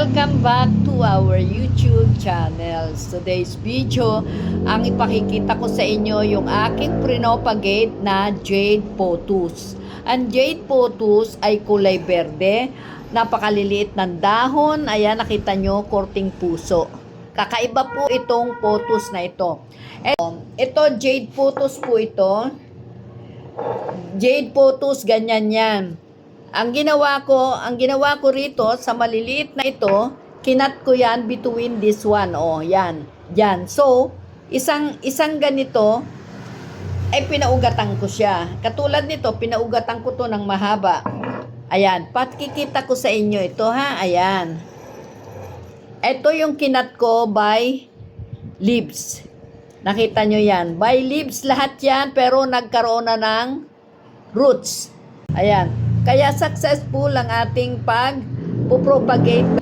Welcome back to our YouTube channel. Today's video, ang ipakikita ko sa inyo yung aking propagate na jade pothos. Ang jade pothos ay kulay berde, napakaliliit ng dahon. Ayan, nakita nyo, korting puso. Kakaiba po itong pothos na ito. Ito, jade pothos po ito. Jade pothos, ganyan yan. Ang ginawa ko rito sa maliliit na ito, kinat ko yan between this one. Oh, yan. Yan. So, isang ganito ay pinaugatan ko siya. Katulad nito, pinaugatan ko to ng mahaba. Ayan, pakikita ko sa inyo ito ha. Ayan. Ito yung kinat ko by leaves. Nakita nyo yan. By leaves lahat yan, pero nagkaroon na ng roots. Ayan. Kaya successful ang ating pag-propagate